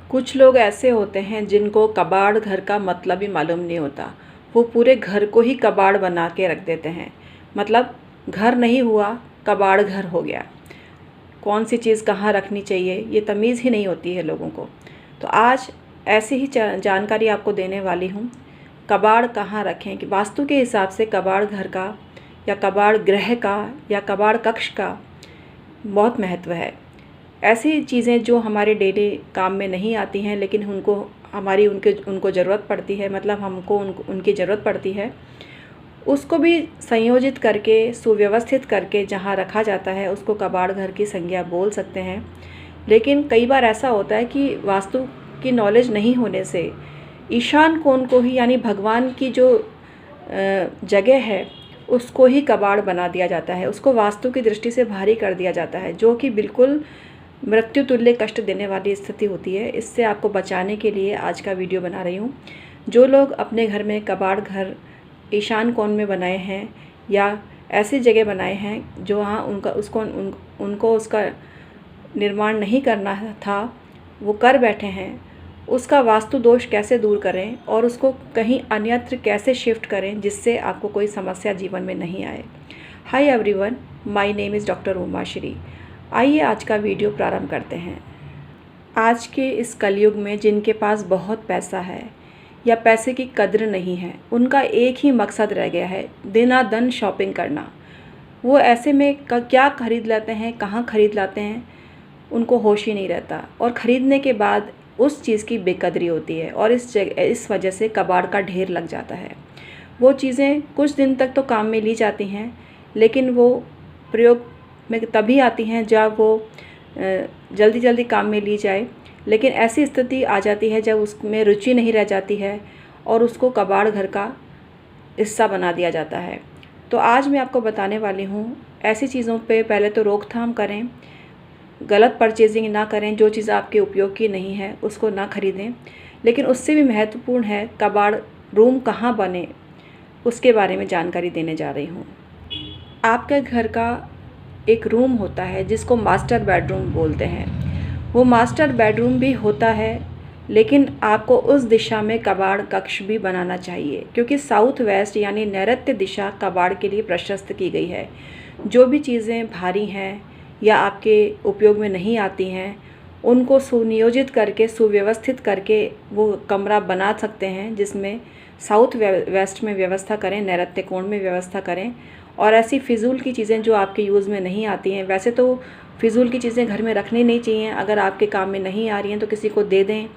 कुछ लोग ऐसे होते हैं जिनको कबाड़ घर का मतलब ही मालूम नहीं होता। वो पूरे घर को ही कबाड़ बना के रख देते हैं। मतलब घर नहीं हुआ, कबाड़ घर हो गया। कौन सी चीज़ कहाँ रखनी चाहिए ये तमीज़ ही नहीं होती है लोगों को। तो आज ऐसी ही जानकारी आपको देने वाली हूँ। कबाड़ कहाँ रखें कि वास्तु के हिसाब से कबाड़ घर का या कबाड़ गृह का या कबाड़ कक्ष का बहुत महत्व है। ऐसी चीज़ें जो हमारे डेली काम में नहीं आती हैं लेकिन उनको ज़रूरत पड़ती है, मतलब हमको उनकी ज़रूरत पड़ती है, उसको भी संयोजित करके सुव्यवस्थित करके जहाँ रखा जाता है उसको कबाड़ घर की संज्ञा बोल सकते हैं। लेकिन कई बार ऐसा होता है कि वास्तु की नॉलेज नहीं होने से ईशान कोण को ही, यानी भगवान की जो जगह है उसको ही कबाड़ बना दिया जाता है, उसको वास्तु की दृष्टि से भारी कर दिया जाता है, जो कि बिल्कुल मृत्यु तुल्य कष्ट देने वाली स्थिति होती है। इससे आपको बचाने के लिए आज का वीडियो बना रही हूँ। जो लोग अपने घर में कबाड़ घर ईशान कोण में बनाए हैं या ऐसी जगह बनाए हैं जो वहाँ उनको उसका निर्माण नहीं करना था, वो कर बैठे हैं, उसका वास्तु दोष कैसे दूर करें और उसको कहीं अन्यत्र कैसे शिफ्ट करें जिससे आपको कोई समस्या जीवन में नहीं आए। Hi everyone, my name is doctor Umashree. आइए आज का वीडियो प्रारंभ करते हैं। आज के इस कलयुग में जिनके पास बहुत पैसा है या पैसे की कद्र नहीं है, उनका एक ही मकसद रह गया है, दिनादन शॉपिंग करना। वो ऐसे में क्या खरीद लेते हैं, कहाँ खरीद लाते हैं, उनको होश ही नहीं रहता और ख़रीदने के बाद उस चीज़ की बेकदरी होती है और इस वजह से कबाड़ का ढेर लग जाता है। वो चीज़ें कुछ दिन तक तो काम में ली जाती हैं, लेकिन वो प्रयोग में तभी आती हैं जब वो जल्दी जल्दी काम में ली जाए। लेकिन ऐसी स्थिति आ जाती है जब उसमें रुचि नहीं रह जाती है और उसको कबाड़ घर का हिस्सा बना दिया जाता है। तो आज मैं आपको बताने वाली हूँ, ऐसी चीज़ों पे पहले तो रोकथाम करें, गलत परचेजिंग ना करें, जो चीज़ आपके उपयोग की नहीं है उसको ना खरीदें। लेकिन उससे भी महत्वपूर्ण है कबाड़ रूम कहाँ बने, उसके बारे में जानकारी देने जा रही हूँ। आपके घर का एक रूम होता है जिसको मास्टर बेडरूम बोलते हैं। वो मास्टर बेडरूम भी होता है, लेकिन आपको उस दिशा में कबाड़ कक्ष भी बनाना चाहिए, क्योंकि साउथ वेस्ट यानी नैऋत्य दिशा कबाड़ के लिए प्रशस्त की गई है। जो भी चीज़ें भारी हैं या आपके उपयोग में नहीं आती हैं, उनको सुनियोजित करके सुव्यवस्थित करके वो कमरा बना सकते हैं, जिसमें साउथ वेस्ट में व्यवस्था करें, नैऋत्य कोण में व्यवस्था करें। और ऐसी फ़िज़ूल की चीज़ें जो आपके यूज़ में नहीं आती हैं, वैसे तो फ़िज़ूल की चीज़ें घर में रखनी नहीं चाहिए। अगर आपके काम में नहीं आ रही हैं तो किसी को दे दें,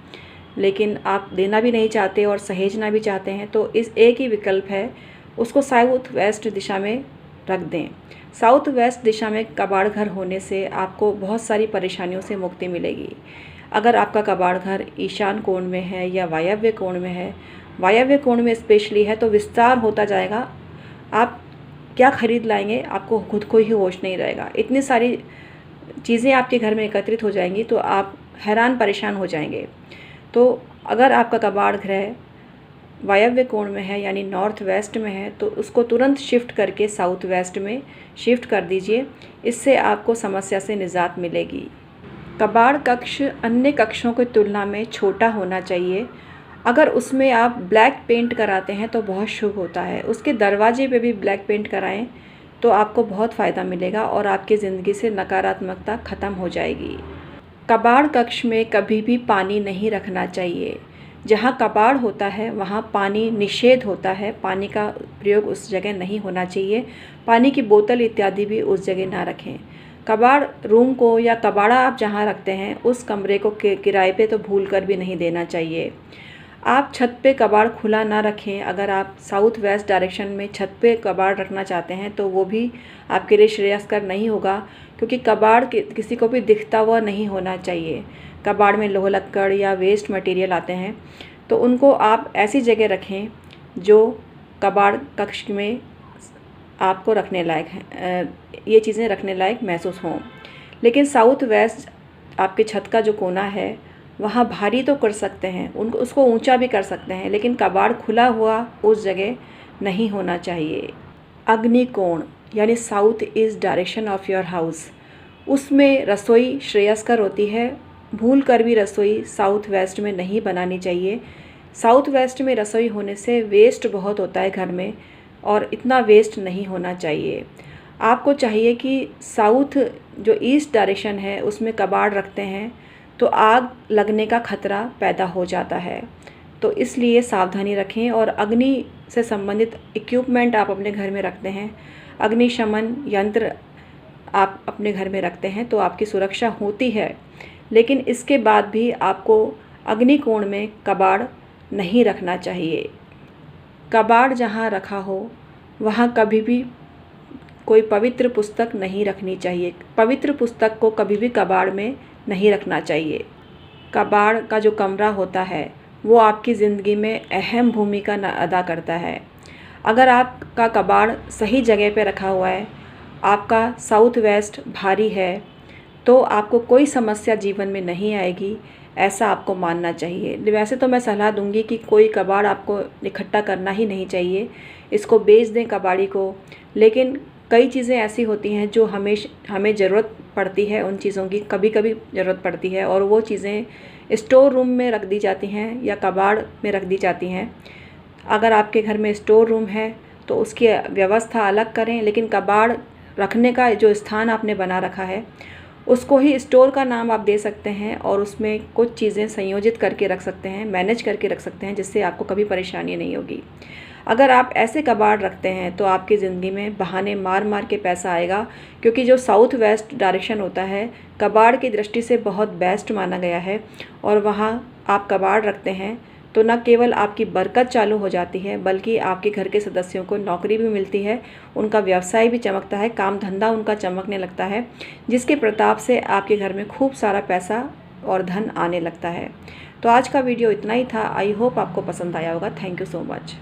लेकिन आप देना भी नहीं चाहते और सहेजना भी चाहते हैं तो इस एक ही विकल्प है, उसको साउथ वेस्ट दिशा में रख दें। साउथ वेस्ट दिशा में कबाड़ घर होने से आपको बहुत सारी परेशानियों से मुक्ति मिलेगी। अगर आपका कबाड़ घर ईशान कोण में है या वायव्य कोण में है, वायव्य कोण में स्पेशली है, तो विस्तार होता जाएगा। आप क्या खरीद लाएंगे, आपको खुद को ही होश नहीं रहेगा। इतनी सारी चीज़ें आपके घर में एकत्रित हो जाएंगी तो आप हैरान परेशान हो जाएंगे। तो अगर आपका कबाड़ गृह वायव्य कोण में है यानी नॉर्थ वेस्ट में है, तो उसको तुरंत शिफ्ट करके साउथ वेस्ट में शिफ्ट कर दीजिए। इससे आपको समस्या से निजात मिलेगी। कबाड़ कक्ष अन्य कक्षों की तुलना में छोटा होना चाहिए। अगर उसमें आप ब्लैक पेंट कराते हैं तो बहुत शुभ होता है। उसके दरवाजे पे भी ब्लैक पेंट कराएं तो आपको बहुत फ़ायदा मिलेगा और आपकी ज़िंदगी से नकारात्मकता ख़त्म हो जाएगी। कबाड़ कक्ष में कभी भी पानी नहीं रखना चाहिए। जहाँ कबाड़ होता है वहाँ पानी निषेध होता है, पानी का प्रयोग उस जगह नहीं होना चाहिए। पानी की बोतल इत्यादि भी उस जगह ना रखें। कबाड़ रूम को या कबाड़ा आप जहाँ रखते हैं उस कमरे को किराए पे तो भूल कर भी नहीं देना चाहिए। आप छत पे कबाड़ खुला ना रखें। अगर आप साउथ वेस्ट डायरेक्शन में छत पे कबाड़ रखना चाहते हैं तो वो भी आपके लिए श्रेयस्कर नहीं होगा, क्योंकि कबाड़ किसी को भी दिखता हुआ नहीं होना चाहिए। कबाड़ में लोह लक्कड़ या वेस्ट मटेरियल आते हैं, तो उनको आप ऐसी जगह रखें जो कबाड़ कक्ष में आपको रखने लायक है, ये चीज़ें रखने लायक महसूस हों। लेकिन साउथ वेस्ट आपके छत का जो कोना है वहाँ भारी तो कर सकते हैं, उसको ऊंचा भी कर सकते हैं, लेकिन कबाड़ खुला हुआ उस जगह नहीं होना चाहिए। अग्निकोण यानी south east direction of your house, उसमें रसोई श्रेयस्कर होती है, भूल कर भी रसोई साउथ वेस्ट में नहीं बनानी चाहिए। साउथ वेस्ट में रसोई होने से वेस्ट बहुत होता है घर में, और इतना वेस्ट नहीं होना चाहिए। आपको चाहिए कि साउथ जो ईस्ट डायरेक्शन है उसमें कबाड़ रखते हैं तो आग लगने का खतरा पैदा हो जाता है, तो इसलिए सावधानी रखें। और अग्नि से संबंधित इक्विपमेंट आप अपने घर में रखते हैं, अग्निशमन यंत्र आप अपने घर में रखते हैं तो आपकी सुरक्षा होती है। लेकिन इसके बाद भी आपको अग्निकोण में कबाड़ नहीं रखना चाहिए। कबाड़ जहाँ रखा हो वहाँ कभी भी कोई पवित्र पुस्तक नहीं रखनी चाहिए। पवित्र पुस्तक को कभी भी कबाड़ में नहीं रखना चाहिए। कबाड़ का जो कमरा होता है वो आपकी ज़िंदगी में अहम भूमिका अदा करता है। अगर आपका कबाड़ सही जगह पे रखा हुआ है, आपका साउथ वेस्ट भारी है, तो आपको कोई समस्या जीवन में नहीं आएगी, ऐसा आपको मानना चाहिए। वैसे तो मैं सलाह दूंगी कि कोई कबाड़ आपको इकट्ठा करना ही नहीं चाहिए, इसको बेच दें कबाड़ी को। लेकिन कई चीज़ें ऐसी होती हैं जो हमें ज़रूरत पड़ती है, उन चीज़ों की कभी कभी ज़रूरत पड़ती है, और वो चीज़ें स्टोर रूम में रख दी जाती हैं या कबाड़ में रख दी जाती हैं। अगर आपके घर में स्टोर रूम है तो उसकी व्यवस्था अलग करें, लेकिन कबाड़ रखने का जो स्थान आपने बना रखा है उसको ही स्टोर का नाम आप दे सकते हैं, और उसमें कुछ चीज़ें संयोजित करके रख सकते हैं, मैनेज करके रख सकते हैं, जिससे आपको कभी परेशानी नहीं होगी। अगर आप ऐसे कबाड़ रखते हैं तो आपकी ज़िंदगी में बहाने मार मार के पैसा आएगा, क्योंकि जो साउथ वेस्ट डायरेक्शन होता है कबाड़ की दृष्टि से बहुत बेस्ट माना गया है। और वहाँ आप कबाड़ रखते हैं तो न केवल आपकी बरकत चालू हो जाती है, बल्कि आपके घर के सदस्यों को नौकरी भी मिलती है, उनका व्यवसाय भी चमकता है, काम धंधा उनका चमकने लगता है, जिसके प्रताप से आपके घर में खूब सारा पैसा और धन आने लगता है। तो आज का वीडियो इतना ही था। आई होप आपको पसंद आया होगा। Thank you so much.